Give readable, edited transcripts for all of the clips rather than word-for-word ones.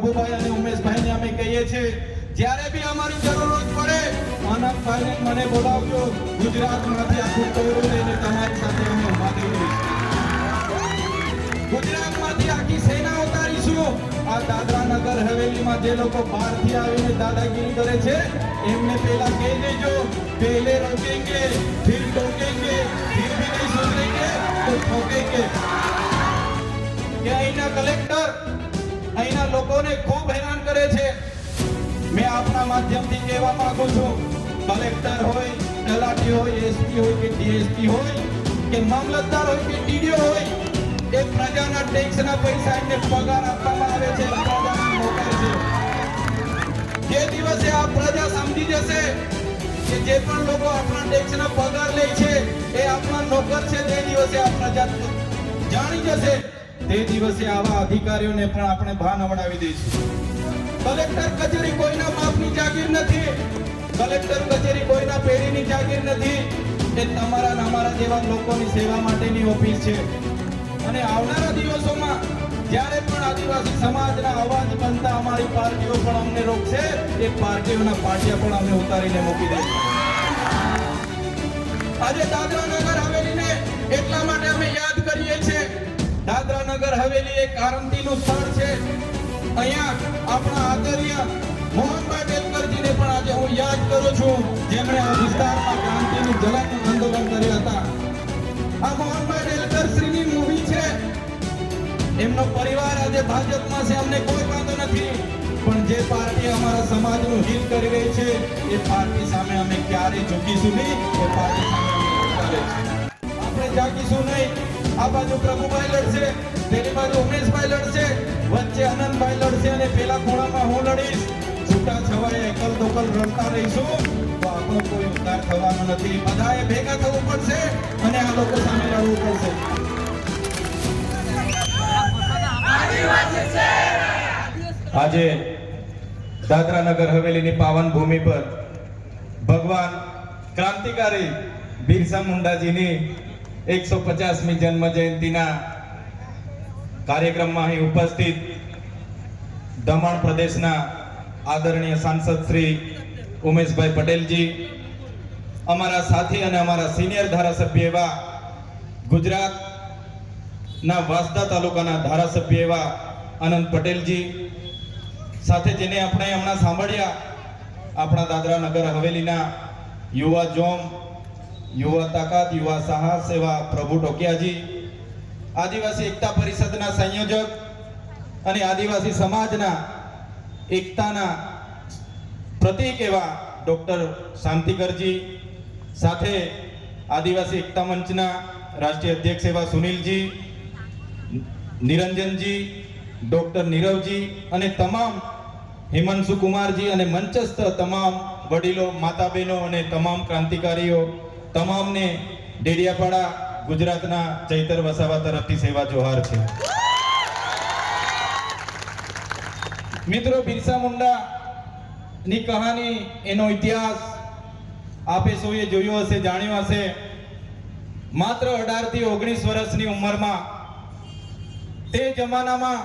પ્રભુભાઈ અને ઉમેશભાઈને અમે કહીએ છીએ, જ્યારે બી અમારી જરૂરત પડે આનંદભાઈને મને બોલાવજો. ગુજરાતમાંથી આખું ટોળું લઈને તમારી સાથે અમે ઉભા થઈ રહીશું. ગુજરાતમાંથી આખી સેના ઉતારીશું. આ દાદરા નગર હવેલીમાં જે લોકો બહારથી આવીને દાદાગીરી કરે છે એમને પહેલા કહી દેજો, પહેલે રોકેંગે ફિર ટોકેંગે ફિર ભી નહીં સુધરેંગે તો ઠોકેંગે. કે અહીંના કલેક્ટર અહીંના લોકોને ખૂબ હેરાન કરે છે. મેં આપના માધ્યમથી કહેવા માંગુ છું, કલેક્ટર હોય, તલાટી હોય, એસપી હોય કે ડીએસપી હોય કે મામલતદાર હોય કે ટીડીઓ હોય, એ પ્રજાના ટેક્સના પૈસા એમને પગાર આપવામાં આવે છે, પ્રજાની નોકર છે. જે દિવસે આ પ્રજા સમજી જશે કે જે પણ લોકો આપણા ટેક્સના પગાર લે છે એ આપણા નોકર છે, તે દિવસે આ પ્રજા જાણી જશે, તે દિવસે આવા અધિકારીઓને પણ આપણે ભાન અવડાવી દઈશું. કલેક્ટર કચેરી કોઈના બાપની જાગીર નથી. કલેક્ટર કચેરી કોઈના પેઢીની જાગીર નથી. એ તમારા અને અમારા જેવા લોકોની સેવા માટેની ઓફિસ છે. અને આવનારા દિવસોમાં જ્યારે પણ આદિવાસી સમાજના અવાજ બનતા અમારી પાર્ટીઓ પણ અમને રોકશે, એ પાર્ટીઓના પાટિયા પણ અમે ઉતારીને મૂકી દઈશું. આજે દાદરા નગર હવેલીને એટલા માટે અમે યાદ કરીએ છીએ. દાદરા નગર હવેલી એક આરંભીનું સ્થળ છે. અહીંયા આપણા આદરણીય મોહનભાઈ ડેલકરજીને પણ આજે હું યાદ કરું છું, જેમણે આ વિસ્તારમાં ક્રાંતિની ઝલકનું આંદોલન કર્યા હતા. આ મોહનભાઈ ડેલકર શ્રીની મૂવી છે. એમનો પરિવાર આજે ભાજપમાં છે, અમને કોઈ વાંધો નથી, પણ જે પાર્ટી અમારા સમાજનું હિત કરી રહી છે એ પાર્ટી સામે અમે ક્યારેય ઝૂકીશું નહીં. એ પાર્ટી સામે આપણે જાગીશું નહીં. આ બાજુ પ્રભુભાઈ લડશે, પેલી બાજુ ઉમેશભાઈ લડશે, વચ્ચે આનંદભાઈ લડશે અને પેલા ખૂણામાં હું લડીશ. છૂટા છવાય એકલ દોકલ રડતા રહીશું તો આપણો કોઈ ઉદ્ધાર થવાનો નથી. બધાએ ભેગા થવું પડશે અને આ લોકો સામે લડવું પડશે. આજે દાદરા નગર હવેલીની પાવન ભૂમિ પર ભગવાન ક્રાંતિકારી બિરસા મુંડાજીની 150મી જન્મ જયંતિના કાર્યક્રમમાં અહીં ઉપસ્થિત દમણ પ્રદેશના આદરણીય સાંસદ શ્રી ઉમેશભાઈ પટેલજી, અમારા સાથી અને અમારા સિનિયર ધારાસભ્ય એવા ગુજરાતના વાંસદા તાલુકાના ધારાસભ્ય એવા આનંદ પટેલજી, સાથે જેને આપણે હમણાં સાંભળ્યા આપણા દાદરા નગર હવેલીના યુવા જોમ, યુવા તાકાત, યુવા સાહસ એવા પ્રભુ ટોકિયાજી, આદિવાસી એકતા પરિષદના સંયોજક અને આદિવાસી સમાજના એકતાના પ્રતીક એવા ડોક્ટર શાંતિકરજી, સાથે આદિવાસી એકતા મંચના રાષ્ટ્રીય અધ્યક્ષ એવા સુનિલજી, નિરંજનજી, ડોક્ટર નીરવજી અને તમામ હિમાંશુ કુમારજી અને મંચસ્થ તમામ વડીલો, માતા બહેનો અને તમામ ક્રાંતિકારીઓ, તમામને ડેડિયાપાડા ગુજરાતના ચૈતર વસાવા તરફથી સેવા જોહાર છે. મિત્રો, બિરસા મુંડા ની કહાની, એનો ઇતિહાસ આપે સૌએ જોયો હશે, જાણ્યો હશે. માત્ર 18 થી 19 વર્ષની ઉંમરમાં, તે જમાનામાં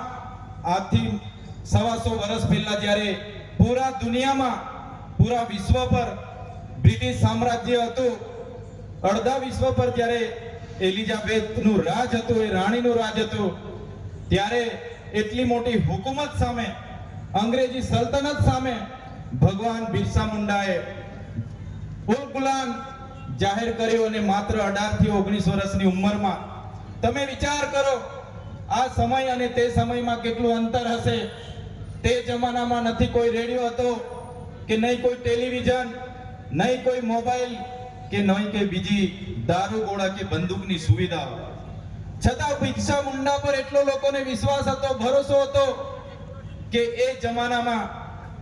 આજથી 125 વર્ષ પહેલા જ્યારે પૂરા દુનિયામાં, પૂરા વિશ્વ પર બ્રિટિશ સામ્રાજ્ય હતું, અડધા વિશ્વ પર જ્યારે એલિઝાબેથનું રાજ હતું, એ રાણીનું રાજ હતું, ત્યારે એટલી મોટી હુકુમત સામે, અંગ્રેજી સલ્તનત સામે ભગવાન બિરસા મુંડાએ ઉલ ગુલામ જાહેર કર્યો. અને માત્ર 18 થી 19 વર્ષની ઉંમરમાં, તમે વિચાર કરો આ સમય અને તે સમયમાં કેટલું અંતર હશે. તે જમાનામાં નથી કોઈ રેડિયો હતો કે નહીં કોઈ ટેલિવિઝન, નહીં કોઈ મોબાઈલ કે નહીં કોઈ બીજી દારૂ ગોળા કે બંદૂકની સુવિધાઓ. છતાં બિરસા મુંડા પર એટલો લોકોને વિશ્વાસ હતો, ભરોસો હતો કે એ જમાનામાં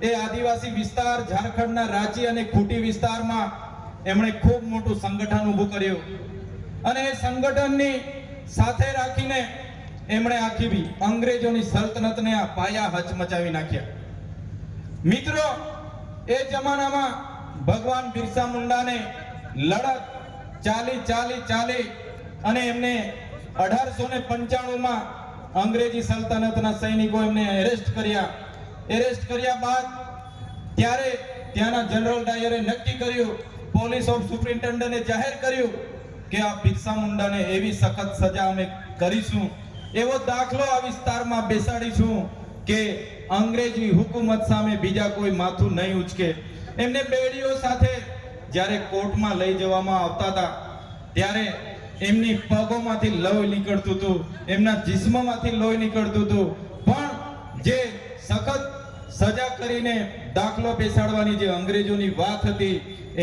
એ આદિવાસી વિસ્તાર, ઝારખંડના રાંચી અને ખૂંટી વિસ્તારમાં એમણે ખૂબ મોટું સંગઠન ઊભું કર્યું. અને એ સંગઠનની સાથે રાખીને એમણે આખી અંગ્રેજોની સલ્તનતને આ પાયા હચમચાવી નાખ્યા. મિત્રો, એ જમાનામાં ભગવાન બિરસા મુંડાને લડત ચાલી અને એમને 1895માં અંગ્રેજી સલ્તનતના સૈનિકો એમને એરેસ્ટ કર્યા એરેસ્ટ કર્યા બાદ ત્યારે ત્યાંના જનરલ ડાયરે નક્કી કર્યું, પોલીસ ઓફ સુપ્રિન્ટેન્ડન્ટે જાહેર કર્યું કે આ બિરસા મુંડાને એવી સખત સજા અમે કરીશું, એવો દાખલો આ વિસ્તારમાં બેસાડીશું કે અંગ્રેજી હુકુમત સામે બીજા કોઈ માથું નહીં ઉચકે. એમને બેડીઓ સાથે જ્યારે કોર્ટમાં લઈ જવામાં આવતા હતા ત્યારે એમની પગોમાંથી લોહી નીકળતું હતું, એમના જિસ્મમાંથી લોહી નીકળતું હતું, પણ જે સખત સજા કરીને દાખલો બેસાડવાની જે અંગ્રેજોની વાત હતી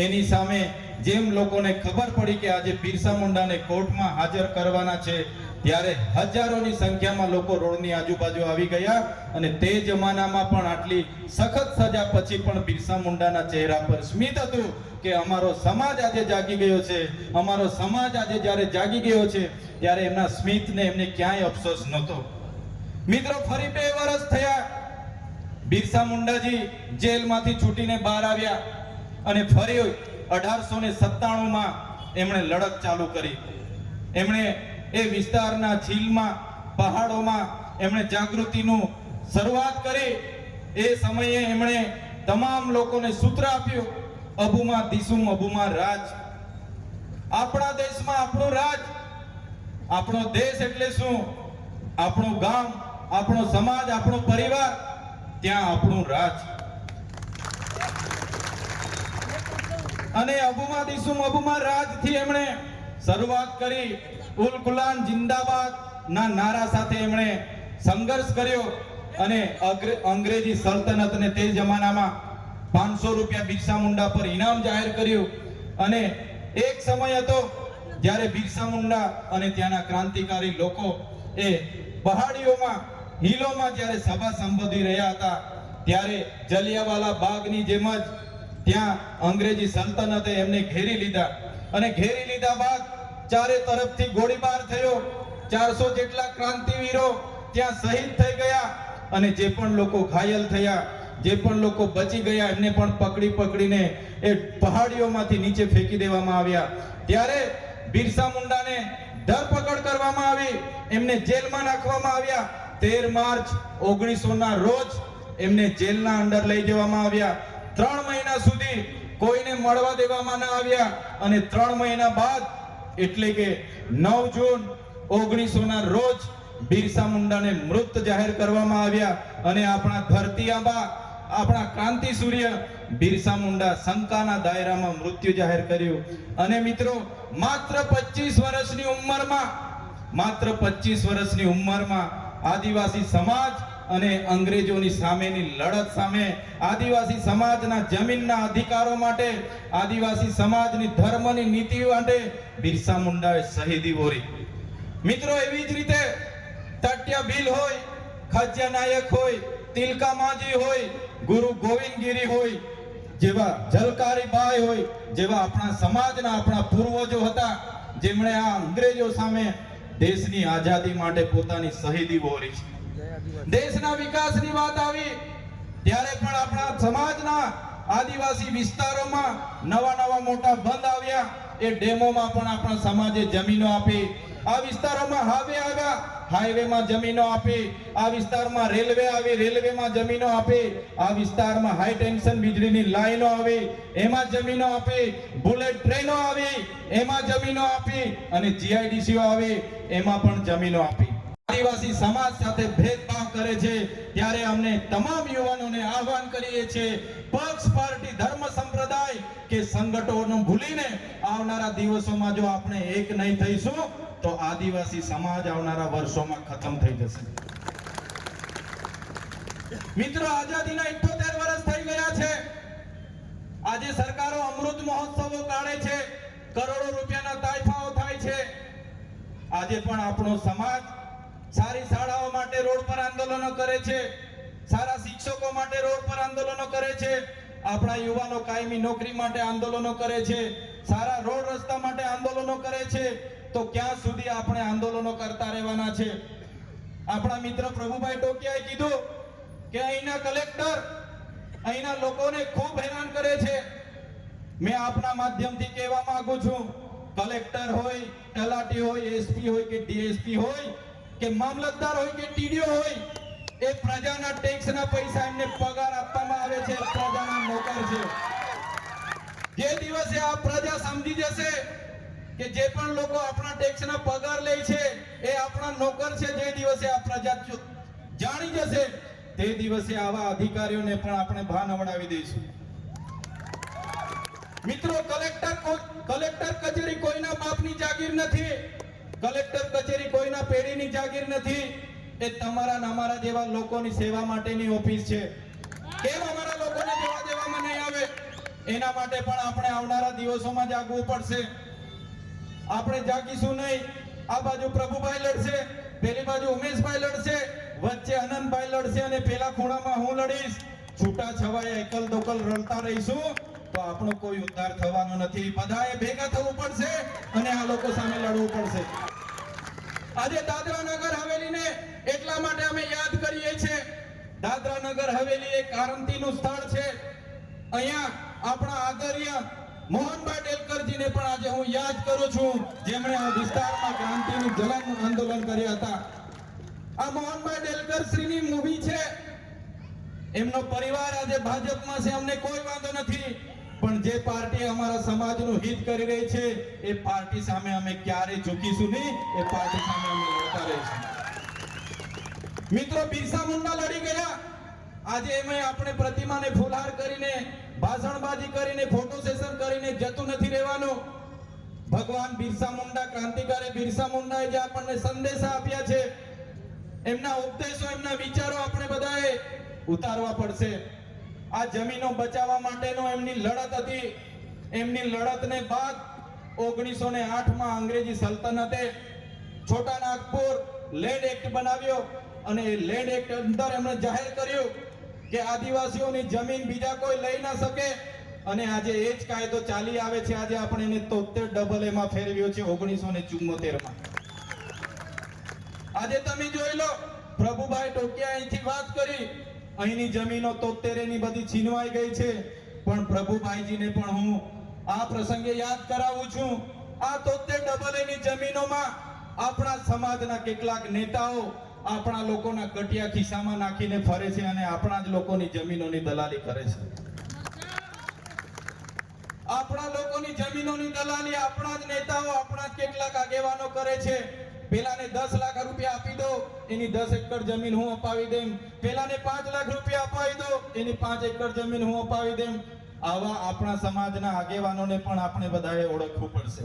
એની સામે જેમ લોકોને ખબર પડી કે આજે બિરસા મુંડાને કોર્ટમાં હાજર કરવાના છે ત્યારે હજારોની સંખ્યામાં લોકો રોડની આજુબાજુ આવી ગયા અને તે જમાનામાં પણ આટલી સખત સજા પછી પણ બિરસા મુંડાના ચહેરા પર સ્મિત હતું કે અમારો સમાજ આજે જાગી ગયો છે. અમારો સમાજ આજે જ્યારે જાગી ગયો છે ત્યારે એમના સ્મિતને એમને ક્યાંય અફસોસ નહોતો. મિત્રો, ફરી 2 વર્ષ થયા બિરસા મુંડાજી જેલમાંથી છૂટીને બહાર આવ્યા અને ફરી 1897માં એમણે લડત ચાલુ કરી. એમણે એ વિસ્તારના છીલમાં પહાડોમાં એમણે જાગૃતિનું શરૂઆત કરી. એ સમયે એમણે તમામ લોકોને સૂત્ર આપ્યું, અબુમાં દિસુમ અબુમાં રાજ. આપણા દેશમાં આપણું રાજ. આપણો દેશ એટલે શું? આપણું ગામ, આપણો સમાજ, આપણો પરિવાર, ત્યાં આપણું રાજ. અને અબુમાં દિસુમ અબુમાં રાજ થી એમણે શરૂઆત કરી. ઉલ ગુલાન જિંદાબાદ ના નારા સાથે એમણે સંઘર્ષ કર્યો અને અંગ્રેજી સલ્તનતને તે જમાનામાં 500 રૂપિયા બિરસા મુંડા પર ઇનામ જાહેર કર્યું. અને એક સમય હતો જ્યારે બિરસા મુંડા અને ત્યાંના ક્રાંતિકારી લોકો એ પહાડીઓમાં, હિલોમાં જ્યારે સભા સંબોધી રહ્યા હતા ત્યારે જલિયાવાલા બાગની જેમ જ ત્યાં અંગ્રેજી સલ્તનતે એમને ઘેરી લીધા. અને ઘેરી લીધા બાદ ચારે તરફથી ગોળીબાર થયો. 400 જેટલા ક્રાંતિવીરો ત્યાં શહીદ થઈ ગયા અને જે પણ લોકો ઘાયલ થયા, જે પણ લોકો બચી ગયા એમને પણ પકડીને એ પહાડીઓમાંથી નીચે ફેંકી દેવામાં આવ્યા. ત્યારે બિરસા મુંડાને ધરપકડ કરવામાં આવી, એમને જેલમાં નાખવામાં આવ્યા. 13 માર્ચ 1900 ના રોજ એમને જેલના અંદર લઈ જવામાં આવ્યા. 3 મહિના સુધી કોઈને મળવા દેવામાં ન આવ્યા અને 3 મહિના બાદ એટલે કે 9 જૂન 1900 ના રોજ બિરસા મુંડાને મૃત જાહેર કરવામાં આવ્યા. અને આપણા ધરતી આબા, આપણા ક્રાંતિ સૂર્ય બિરસા મુંડા શંકાના દાયરામાં મૃત્યુ જાહેર કર્યું. અને મિત્રો, માત્ર 25 વર્ષની ઉંમરમાં આદિવાસી સમાજ અને અંગ્રેજોની સામેની લડત સામે, આદિવાસી સમાજના જમીનના અધિકારો માટે, આદિવાસી સમાજની ધર્મની નીતિ માટે બિરસા મુંડાએ શહીદી વોરી. મિત્રો, એવી જ રીતે તટ્યા ભીલ હોય, ખજ્યા નાયક હોય, તિલકા માંજી હોય, ગુરુ ગોવિંદગીરી હોય, જેવા જલકારી બાઈ હોય, જેવા આપણા સમાજના, આપણા પૂર્વજો હતા જેમણે આ અંગ્રેજો સામે દેશની આઝાદી માટે પોતાની શહીદી વોરી છે. દેશના વિકાસની વાત આવી ત્યારે પણ આપણા સમાજના આદિવાસી વિસ્તારોમાં નવા મોટા બંધ આવ્યા. એ ડેમોમાં પણ આપણા સમાજે જમીનો આપી. આ વિસ્તારોમાં હાઈવેમાં જમીનો આપી. આ વિસ્તારમાં રેલવે આવી, રેલવેમાં જમીનો આપી. આ વિસ્તારમાં હાઈ ટેન્શન વીજળીની લાઈનો આવી, એમાં જમીનો આપી. બુલેટ ટ્રેનો આવી, એમાં જમીનો આપી. અને જીઆઈડીસીઓ આવી, એમાં પણ જમીનો આપી. આદિવાસી સમાજ સાથે ભેદભાવ કરે છે ત્યારે અમને તમામ યુવાનોને આહ્વાન કરીએ છીએ, પક્ષ, પાર્ટી, ધર્મ, સંપ્રદાય કે સંગઠનો ભૂલીને આવનારા દિવસોમાં જો આપણે એક નહીં થઈશું તો આદિવાસી સમાજ આવનારા વર્ષોમાં ખતમ થઈ જશે. મિત્રો, આઝાદીના 78 વર્ષ થઈ ગયા છે. આજે સરકારો અમૃત મહોત્સવો કાઢે છે, કરોડો રૂપિયાના તાઇફાઓ થાય છે. આજે પણ આપણો સમાજ સારી શાળાઓ માટે રોડ પર આંદોલનો કરે છે, સારા શિક્ષકો માટે રોડ પર આંદોલનો કરે છે, આપણા યુવાનો કાયમી નોકરી માટે આંદોલનો કરે છે, સારા રોડ રસ્તા માટે આંદોલનો કરે છે. તો ક્યાં સુધી આપણે આંદોલનો કરતા રહેવાના છે? આપણા મિત્ર પ્રભુભાઈ ટોકિયાએ કીધું કે અહીંના કલેક્ટર અહીંના લોકોને ખૂબ હેરાન કરે છે. મેં આપના માધ્યમથી કહેવા માંગુ છું, કલેક્ટર હોય, તલાટી હોય, એસપી હોય કે ડીએસપી હોય કે મામલતદાર હોય કે ટીડીઓ હોય, એ પ્રજાના ટેક્સના પૈસા એમને સમજી જશે કે જે પણ લોકો આપણા ટેક્સના પગાર લે છે એ આપણા નોકર છે, જે દિવસે આ પ્રજા જાણી જશે તે દિવસે આવા અધિકારીઓને પણ આપણે ભાન અવડાવી દઈશું. મિત્રો, કલેક્ટર કચેરી કોઈના બાપની જાગીર નથી. કલેક્ટર કચેરી કોઈના પેઢીની જાગીર નથી. એ તમારા ને અમારા જેવા લોકોની સેવા માટેની ઓફિસ છે. કેમ અમારા લોકોને જવા દેવામાં નહીં આવે? એના માટે પણ આપણે આવનારા દિવસોમાં જાગવું પડશે. આપણે જાગીશું નહીં. આ બાજુ પ્રભુભાઈ લડશે, પેલી બાજુ ઉમેશભાઈ લડશે, વચ્ચે અનંતભાઈ લડશે અને પેલા ખૂણામાં હું લડીશ. છૂટા છવાયા એકલ દોકલ રડતા રહીશું તો આપણો કોઈ ઉદ્ધાર થવાનો નથી. બધાએ ભેગા થવું પડશે અને આ લોકો સામે લડવું પડશે. આજે દાદરા નગર હવેલીને એટલા માટે અમે યાદ કરીએ છીએ. દાદરા નગર હવેલી એક ક્રાંતિનું સ્થળ છે. અહીંયા આપણા આદરણીય મોહનભાઈ ડેલકરજીને પણ આજે હું યાદ કરું છું, જેમણે આ વિસ્તારમાં ક્રાંતિનું જલન આંદોલન કર્યા હતા. આ મોહનભાઈ ડેલકર શ્રીની મૂવી છે. એમનો પરિવાર આજે ભાજપમાં છે, અમને કોઈ વાંધો નથી. પણ જે પાર્ટી અમારા સમાજનું હિત કરી રહી છે એ પાર્ટી સામે અમે ક્યારેય ઝૂકીશું નહીં. એ પાર્ટી સામે અમે લડતા રહીશું. મિત્રો, બિરસા મુંડા લડી ગયા. આજે એમાં આપણે પ્રતિમાને ફૂલહાર કરીને, ભાષણબાજી કરીને, ફોટો સેશન કરીને જતું નથી રહેવાનું. ભગવાન બિરસા મુંડા, ક્રાંતિકારી બિરસા મુંડાએ જે આપણને સંદેશા આપ્યા છે, એમના ઉપદેશો, એમના વિચારો આપણે બધાએ ઉતારવા પડશે. આ જમીનો બચાવવા માટેનો એમની લડત હતી. એમની લડતને બાદ 1908માં અંગ્રેજી સલ્તનતે છોટા નાગપુર લેન્ડ એક્ટ બનાવ્યો અને એ લેન્ડ એક્ટ અંદર એમણે જાહેર કર્યું કે આદિવાસીઓની જમીન બીજા કોઈ લઈ ના શકે. અને આજે એ જ કાયદો ચાલી આવે છે. આજે આપણે એને 73 માં ફેરવ્યો છે 1974માં. આજે તમે જોઈ લો, પ્રભુભાઈ ટોકિયા અહીંથી વાત કરી, અહીંની જમીનો 73 ની બધી છીનવાઈ ગઈ છે. પણ પ્રભુભાઈજીને પણ હું આ પ્રસંગે યાદ કરાવું છું, આ 73 ની જમીનોમાં આપણા સમાજના કેટલાક નેતાઓ આપણા લોકોના કટિયા ખિસ્સામાં નાખીને ફરે છે અને આપણા જ લોકોની જમીનોની દલાલી કરે છે. આપણા લોકોની જમીનોની દલાલી આપણા જ નેતાઓ, આપણા જ કેટલાક આગેવાનો કરે છે. પેલાને 10 લાખ રૂપિયા આપી દો, એની 10 એકર જમીન હું અપાવી દેમ. પેલાને 5 લાખ રૂપિયા અપાવી દો, એની 5 એકર જમીન હું અપાવી દેમ. આવા આપણા સમાજના આગેવાનોને પણ આપણે બધાએ ઓળખવું પડશે.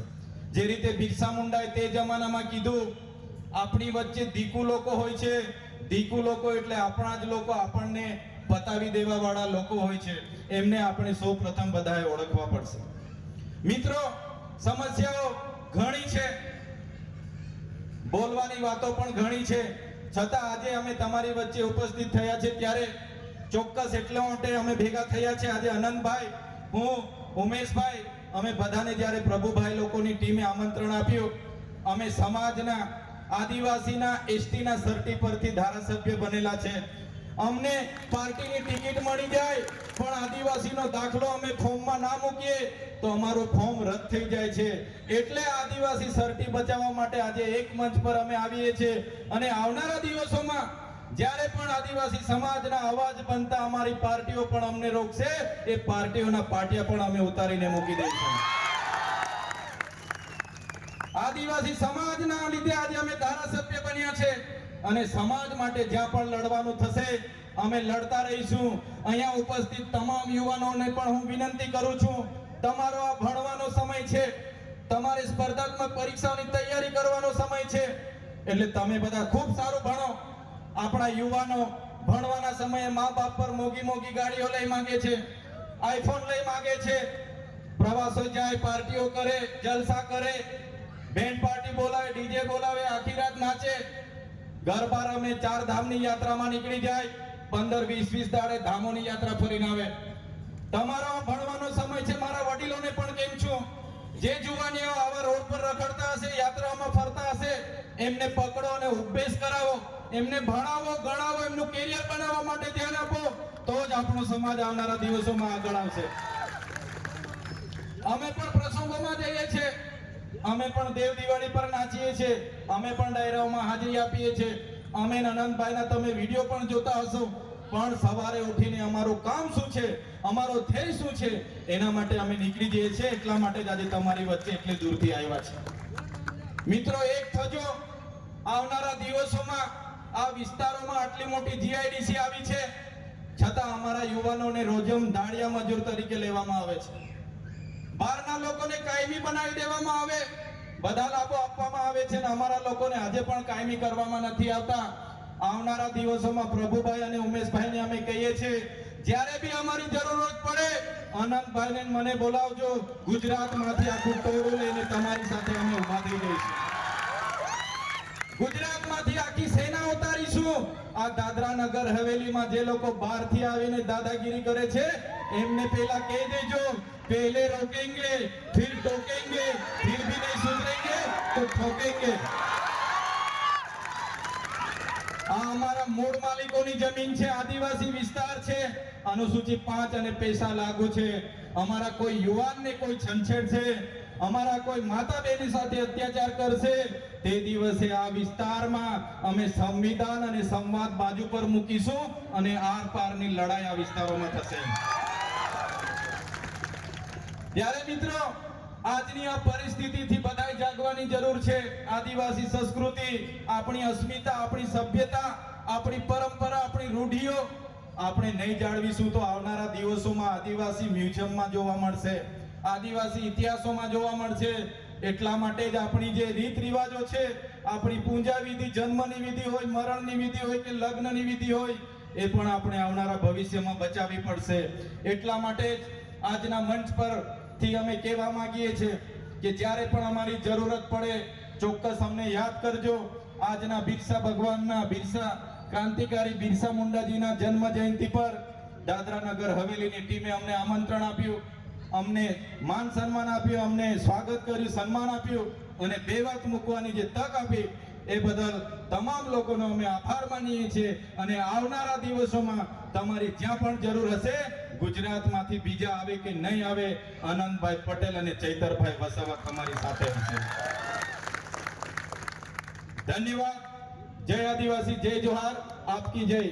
જે રીતે બિરસા મુંડાએ તે જમાનામાં કીધું, આપણી વચ્ચે દીકુ લોકો હોય છે. દીકુ લોકો એટલે આપણા જ લોકો, આપણને બતાવી દેવા વાળા લોકો હોય છે. એમને આપણે સૌપ્રથમ બધાએ ઓળખવા પડશે. મિત્રો, સમસ્યાઓ ઘણી છે, બોલવાની વાતો પણ ઘણી છે, છતાં આજે અમે તમારી વચ્ચે ઉપસ્થિત થયા છે ત્યારે ચોક્કસ એટલા માટે અમે ભેગા થયા છે. આજે અનંતભાઈ, હું, ઉમેશભાઈ, અમે બધાને જ્યારે પ્રભુભાઈ લોકોની ટીમે આમંત્રણ આપ્યું, અમે સમાજના, આદિવાસીના, એસટીના સર્ટી પરથી ધારાસભ્ય બનેલા છે. અમને પાર્ટીની ટિકિટ મળી જાય પણ આદિવાસીનો દાખલો અમે ફોર્મમાં ના મૂકીએ તો અમારું ફોર્મ રદ થઈ જાય છે. એટલે આદિવાસી સર્ટી બચાવવા માટે આજે એક મંચ પર અમે આવીએ છીએ. અને આવનારા દિવસોમાં જ્યારે પણ આદિવાસી સમાજના અવાજ બનતા અમારી પાર્ટીઓ પણ અમને રોકશે, એ પાર્ટીઓના પાટિયા પણ અમે ઉતારીને મૂકી દઈશું. આદિવાસી સમાજના લીધે આજે અમે ધારાસભ્ય બન્યા છે અને સમાજ માટે જ્યાં પણ લડવાનું થશે અમે લડતા રહીશું. અહીંયા ઉપસ્થિત તમામ યુવાનોને પણ હું વિનંતી કરું છું, તમારો આ ભણવાનો સમય છે, તમારે સ્પર્ધાત્મક પરીક્ષાની તૈયારી કરવાનો સમય છે, એટલે તમે બધા ખૂબ સારું ભણો. આપણા યુવાનો ભણવાના સમયે મા બાપ પર મોગી મોગી ગાડીઓ લઈ માંગે છે, આઈફોન લઈ માંગે છે, પ્રવાસો જાય, પાર્ટીઓ કરે, જલસા કરે, બેન્ડ પાર્ટી બોલાવે, ડીજે બોલાવે, આખી રાત નાચે, ગરબા રમે, 4 ધામની યાત્રામાં નીકળી જાય, 15-20 દાડે ધામોની યાત્રા ફરીને આવે. તમારો ભણવાનો સમય છે. મારા વડીલોને પણ કેમ છું, જે જુવાનીઓ આવા રોડ પર રખડતા હશે, યાત્રામાં ફરતા હશે, એમને પકડો અને ઉપદેશ કરાવો, એમને ભણાવો, ગણાવો, એમનું કેરિયર બનાવવા માટે ધ્યાન આપો, તો જ આપણો સમાજ આવનારા દિવસોમાં આગળ આવશે. અમે પણ પ્રસંગોમાં જઈએ છીએ, અમે પણ દેવ દિવાળી પર નાચીએ છીએ, અમે પણ ડાયરાઓમાં હાજરી આપીએ છીએ. અમે આનંદભાઈના તમે વિડીયો પણ જોતા હશો, પણ સવારે ઉઠીને અમારું અમારું કામ શું છે, અમારો ધ્યેય શું છે, એના માટે અમે નીકળી જઈએ છીએ. એટલા માટે જ આજે તમારી વચ્ચે એટલી દૂરથી આવ્યા છે. મિત્રો, એક થજો. આવનારા દિવસોમાં આ વિસ્તારોમાં આટલી મોટી જીઆઈડીસી આવી છે, છતાં અમારા યુવાનોને રોજમ દાળિયા મજૂર તરીકે લેવામાં આવે છે. બહારના લોકોને કાયમી બનાવી દેવામાં આવે, બધા લાભો આપવામાં આવે છે, અને અમારા લોકોને આજે પણ કાયમી કરવામાં નથી આવતા. આવનારા દિવસોમાં પ્રભુભાઈ અને ઉમેશભાઈને અમે કહીએ છીએ, જ્યારે બી અમારી જરૂરત પડે આનંદભાઈને મને બોલાવજો. ગુજરાતમાંથી આખું ટોળું લઈને તમારી સાથે અમે ઊભા થઈ જઈશું. ગુજરાતમાંથી આખી સેના ઉતારીશું. આ દાદરા નગર હવેલીમાં જે લોકો બહારથી આવીને દાદાગીરી કરે છે, એમને પહેલા કહી દેજો, पहले रोकेंगे फिर टोकेंगे, फिर भी नहीं सुधरेंगे तो ठोकेंगे. આ અમારા મૂળ માલિકોની જમીન છે, આદિવાસી વિસ્તાર છે, અનુસૂચિત 5 અને પૈસા લાગુ છે. અમારા કોઈ યુવાનને કોઈ છંછેડ છે, અમારા કોઈ માતા બહેની સાથે અત્યાચાર કરશે, તે દિવસે આ વિસ્તારમાં અમે સંવિધાન અને સંવાદ બાજુ પર મૂકીશું અને આર પારની લડાઈ આ વિસ્તારોમાં થશે. ત્યારે મિત્રો, આજની આ પરિસ્થિતિથી બધાય જાગવાની જરૂર છે. આદિવાસી સંસ્કૃતિ, આપણી અસ્મિતા, આપણી સભ્યતા, આપણી પરંપરા, આપણી રૂઢિઓ આપણે નહીં જાળવીશું તો આવનારા દિવસોમાં આદિવાસી મ્યુઝિયમમાં જોવા મળશે, આદિવાસી ઇતિહાસોમાં જોવા મળશે. એટલા માટે જ આપણી જે રીત રિવાજો છે, આપણી પૂજા વિધિ, જન્મની વિધિ હોય, મરણની વિધિ હોય કે લગ્નની વિધિ હોય, એ પણ આપણે આવનારા ભવિષ્યમાં બચાવવી પડશે. એટલા માટે જ આજના મંચ પરથી અમે કહેવા માંગીએ છીએ કે જ્યારે પણ અમારી જરૂરત પડે ચોક્કસ અમને યાદ કરજો. આજના બિરસા ભગવાનના, બિરસા ક્રાંતિકારી બિરસા મુંડાજીના જન્મ જયંતિ પર દાદરા નગર હવેલીની ટીમે અમને આમંત્રણ આપ્યું, અમને માન સન્માન આપ્યું, અમને સ્વાગત કર્યું, સન્માન આપ્યું અને બે વાત મૂકવાની જે તક આપી એ બદલ તમામ લોકોનો અમે આભાર માનીએ છીએ. અને આવનારા દિવસોમાં તમારી જ્યાં પણ જરૂર હશે, ગુજરાતમાંથી બીજા આવે કે નહીં આવે, આનંદભાઈ પટેલ અને ચૈતરભાઈ વસાવા તમારી સાથે હશે. ધન્યવાદ. જય આદિવાસી, જય જોહાર, આપકી જય.